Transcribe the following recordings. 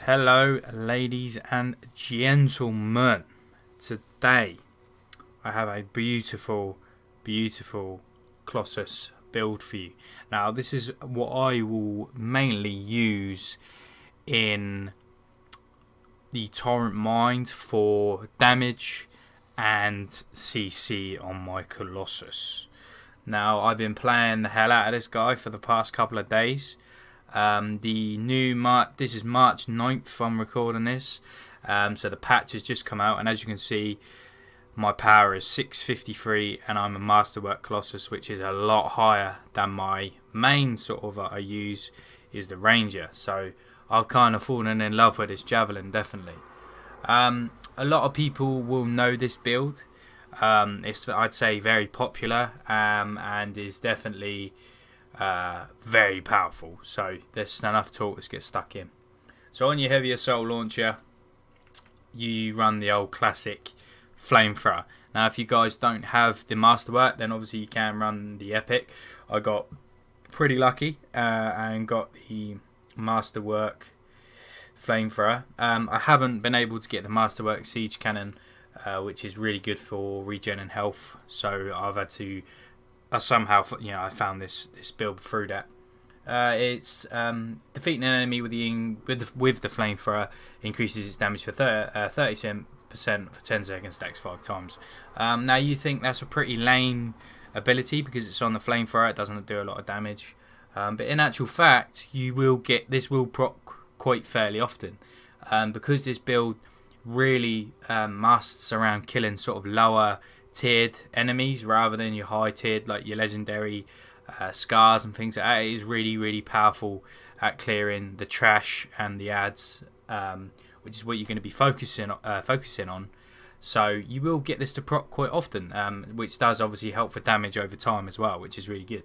Hello, ladies and gentlemen. Today, I have a beautiful, beautiful Colossus build for you. Now, this is what I will mainly use in the Torrent Mine for damage and CC on my Colossus. Now, I've been playing the hell out of this guy for the past couple of days. This is March 9th if I'm recording this. So the patch has just come out, and as you can see, my power is 653, and I'm a Masterwork Colossus, which is a lot higher than my main sort of I use is the Ranger. So I've kind of fallen in love with this Javelin, definitely. A lot of people will know this build. It's, I'd say, very popular, and is definitely very powerful. So there's enough talk. Let's get stuck in. So on your heavy assault launcher, you run the old classic flamethrower. Now, if you guys don't have the Masterwork, then obviously you can run the epic. I got pretty lucky and got the Masterwork flamethrower. I haven't been able to get the Masterwork siege cannon, which is really good for regen and health. So I've had to somehow, I found this build through that. It's defeating an enemy with the flamethrower increases its damage for 37% for 10 seconds, stacks 5 times. Now you think that's a pretty lame ability because it's on the flamethrower, it doesn't do a lot of damage. But in actual fact, this will proc quite fairly often, because this build really musts around killing sort of lower tiered enemies rather than your high tiered, like your legendary scars and things like that. It is really, really powerful at clearing the trash and the ads, which is what you're going to be focusing on. So you will get this to proc quite often, which does obviously help for damage over time as well, which is really good.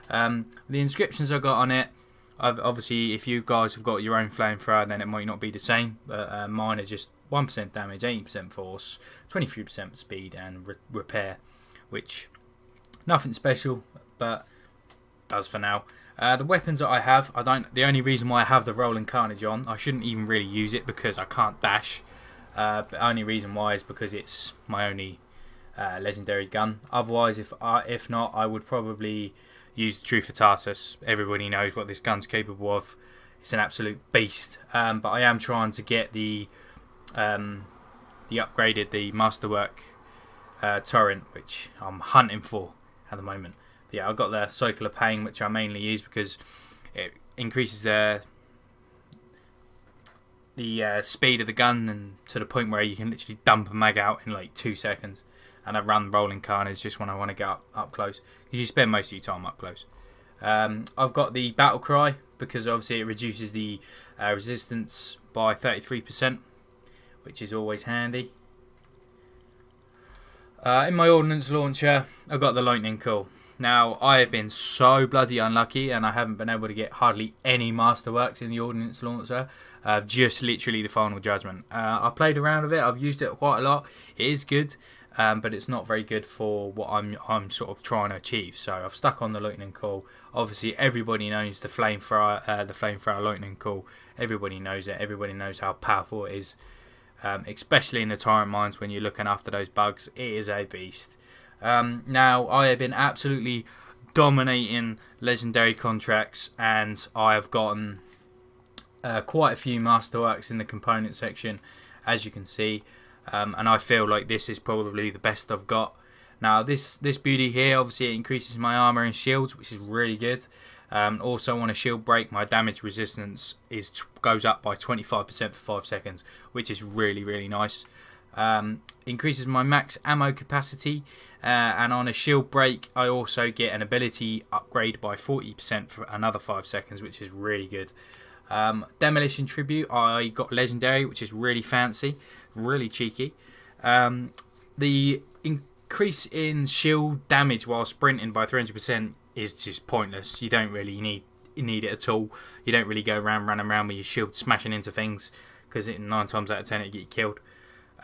The inscriptions I got on it, obviously if you guys have got your own flamethrower, then it might not be the same, but mine are just 1% damage, 80% force, 23% speed and repair, which nothing special, but does for now. The weapons that I have, the only reason why I have the Rolling Carnage on, I shouldn't even really use it because I can't dash. But the only reason why is because it's my only legendary gun. Otherwise, if not, I would probably use the Truth of Tarsus. Everybody knows what this gun's capable of. It's an absolute beast. But I am trying to get the Masterwork Tyrant, which I'm hunting for at the moment. But yeah, I've got the Cycle of Pain, which I mainly use because it increases the speed of the gun, and to the point where you can literally dump a mag out in like 2 seconds. And I run Rolling Carnage just when I want to get up close, because you spend most of your time up close. I've got the Battle Cry because obviously it reduces the resistance by 33%, which is always handy. In my ordnance launcher, I've got the Lightning Coil. Now, I have been so bloody unlucky, and I haven't been able to get hardly any Masterworks in the ordnance launcher. Just literally the Final Judgment. I played around with it. I've used it quite a lot. It is good, but it's not very good for what I'm sort of trying to achieve. So I've stuck on the Lightning Coil. Obviously, everybody knows the Flamethrower Lightning Coil. Everybody knows it. Everybody knows how powerful it is. Especially in the Tyrant Mines when you're looking after those bugs, it is a beast. Now, I have been absolutely dominating legendary contracts, and I have gotten quite a few Masterworks in the component section, as you can see, and I feel like this is probably the best I've got. Now, this beauty here, obviously it increases my armor and shields, which is really good. Also on a shield break, my damage resistance goes up by 25% for 5 seconds, which is really, really nice. Increases my max ammo capacity, and on a shield break I also get an ability upgrade by 40% for another 5 seconds, which is really good. Demolition Tribute, I got legendary, which is really fancy, really cheeky. The increase in shield damage while sprinting by 300% is just pointless. You don't really need it at all. You don't really go around running around with your shield smashing into things, because 9 times out of 10 it get you killed.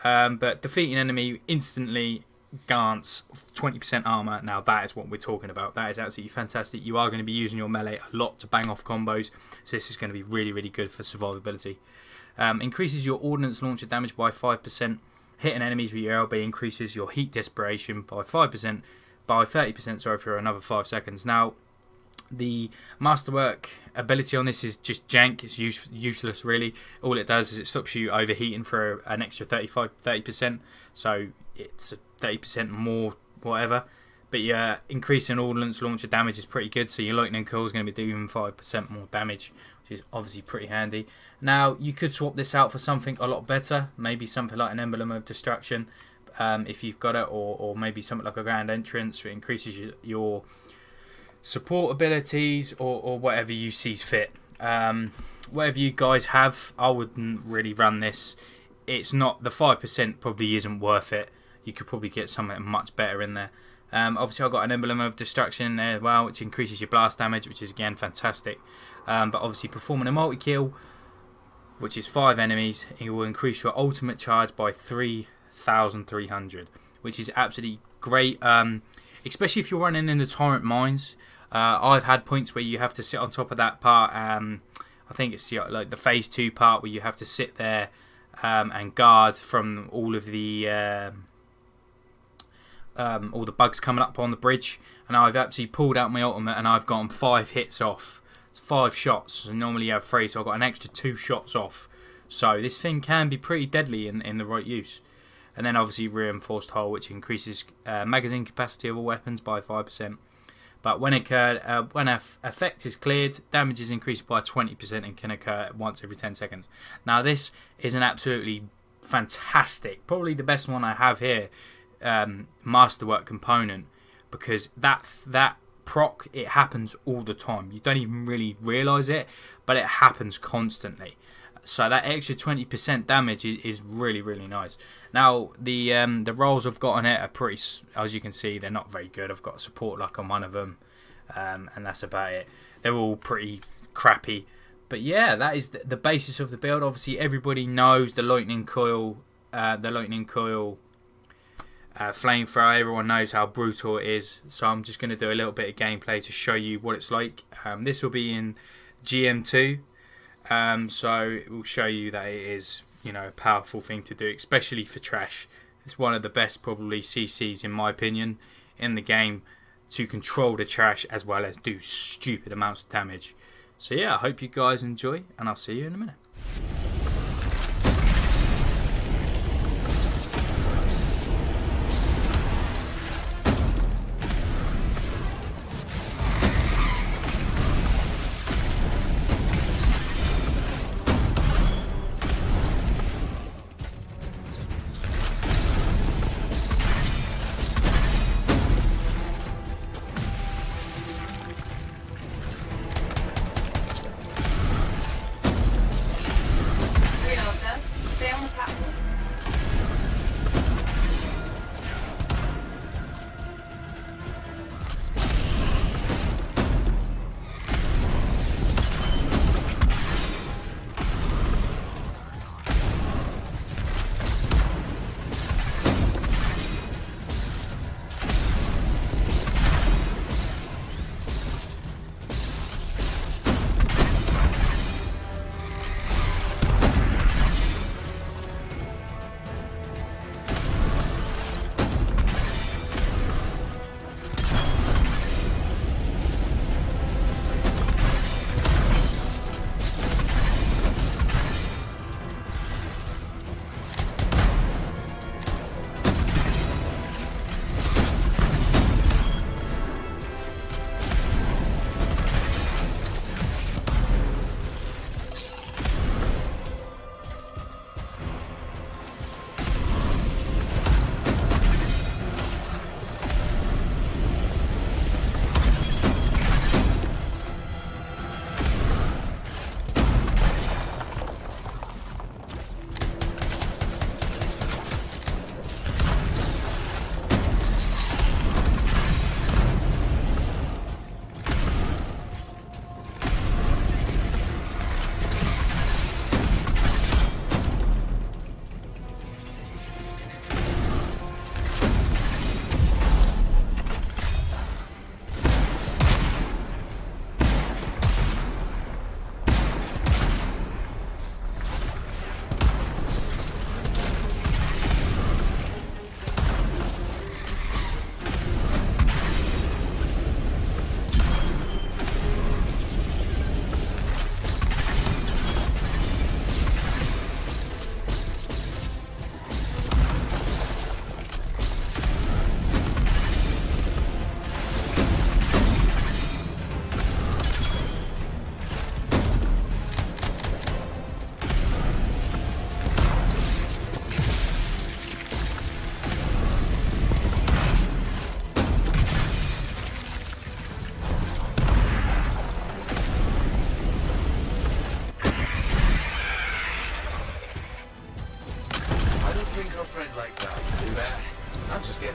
But defeating enemy instantly, Gance, 20% armor. Now that is what we're talking about. That is absolutely fantastic. You are going to be using your melee a lot to bang off combos, so this is going to be really, really good for survivability. Increases your ordnance launcher damage by 5%. Hitting enemies with your LB increases your heat desperation by 5%, by 30%, sorry, for another 5 seconds. Now, the Masterwork ability on this is just jank. It's useless, really. All it does is it stops you overheating for an extra 30%. So it's 30% more, whatever. But yeah, increasing ordnance launcher damage is pretty good. So your lightning coil is going to be doing 5% more damage, which is obviously pretty handy. Now, you could swap this out for something a lot better. Maybe something like an Emblem of Destruction, if you've got it, or maybe something like a Grand Entrance, which increases your support abilities, or whatever you see fit. Whatever you guys have, I wouldn't really run this. It's not, the 5% probably isn't worth it. You could probably get something much better in there. Obviously, I've got an Emblem of Destruction in there as well, which increases your blast damage, which is again fantastic. But obviously, performing a multi-kill, which is 5 enemies, it will increase your ultimate charge by 3,300, which is absolutely great. Especially if you're running in the Tyrant mines. I've had points where you have to sit on top of that part. I think it's like the phase 2 part where you have to sit there and guard from all of the bugs coming up on the bridge. And I've actually pulled out my ultimate and I've gotten 5 hits off, 5 shots. And normally you have 3, so I've got an extra 2 shots off. So this thing can be pretty deadly in the right use. And then obviously reinforced hull, which increases magazine capacity of all weapons by 5%. But when an effect is cleared, damage is increased by 20% and can occur once every 10 seconds. Now this is an absolutely fantastic, probably the best one I have here, Masterwork component, because that proc, it happens all the time. You don't even really realise it, but it happens constantly. So that extra 20% damage is really, really nice. Now, the rolls I've got on it are pretty, as you can see, they're not very good. I've got support luck on one of them, and that's about it. They're all pretty crappy. But yeah, that is the basis of the build. Obviously, everybody knows the lightning coil, flamethrower. Everyone knows how brutal it is. So I'm just going to do a little bit of gameplay to show you what it's like. This will be in GM2. So it will show you that it is, a powerful thing to do, especially for trash. It's one of the best probably CCs, in my opinion, in the game to control the trash as well as do stupid amounts of damage. So yeah, I hope you guys enjoy, and I'll see you in a minute.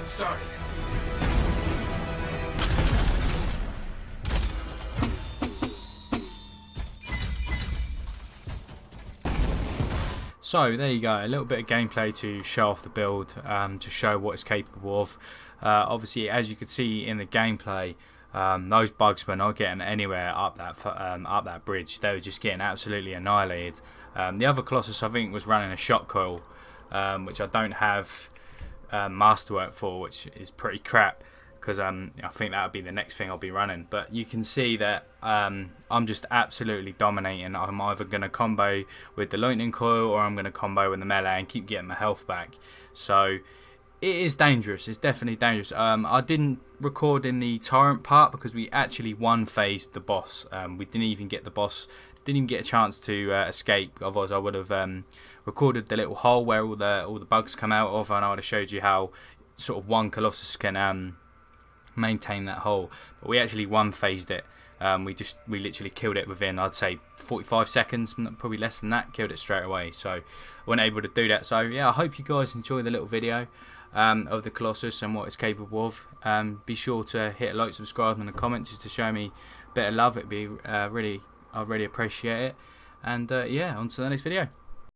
started. So there you go, a little bit of gameplay to show off the build, to show what it's capable of. Obviously, as you could see in the gameplay, those bugs were not getting anywhere up that bridge. They were just getting absolutely annihilated. The other Colossus, I think, was running a shot coil, which I don't have masterwork for, which is pretty crap, because I think that would be the next thing I'll be running. But you can see that I'm just absolutely dominating. I'm either going to combo with the lightning coil or I'm going to combo with the melee and keep getting my health back. So it is dangerous. It's definitely dangerous. I didn't record in the tyrant part because we actually one-phased the boss. We didn't even get the boss, didn't even get a chance to escape. Otherwise I would have recorded the little hole where all the bugs come out of, and I would have showed you how sort of one Colossus can maintain that hole. But we actually one-phased it. We literally killed it within, I'd say, 45 seconds, probably less than that. Killed it straight away. So I wasn't able to do that. So yeah, I hope you guys enjoy the little video of the Colossus and what it's capable of. Be sure to hit a like, subscribe, and a comment just to show me a bit of love. It'd be I'd really appreciate it. And yeah, on to the next video.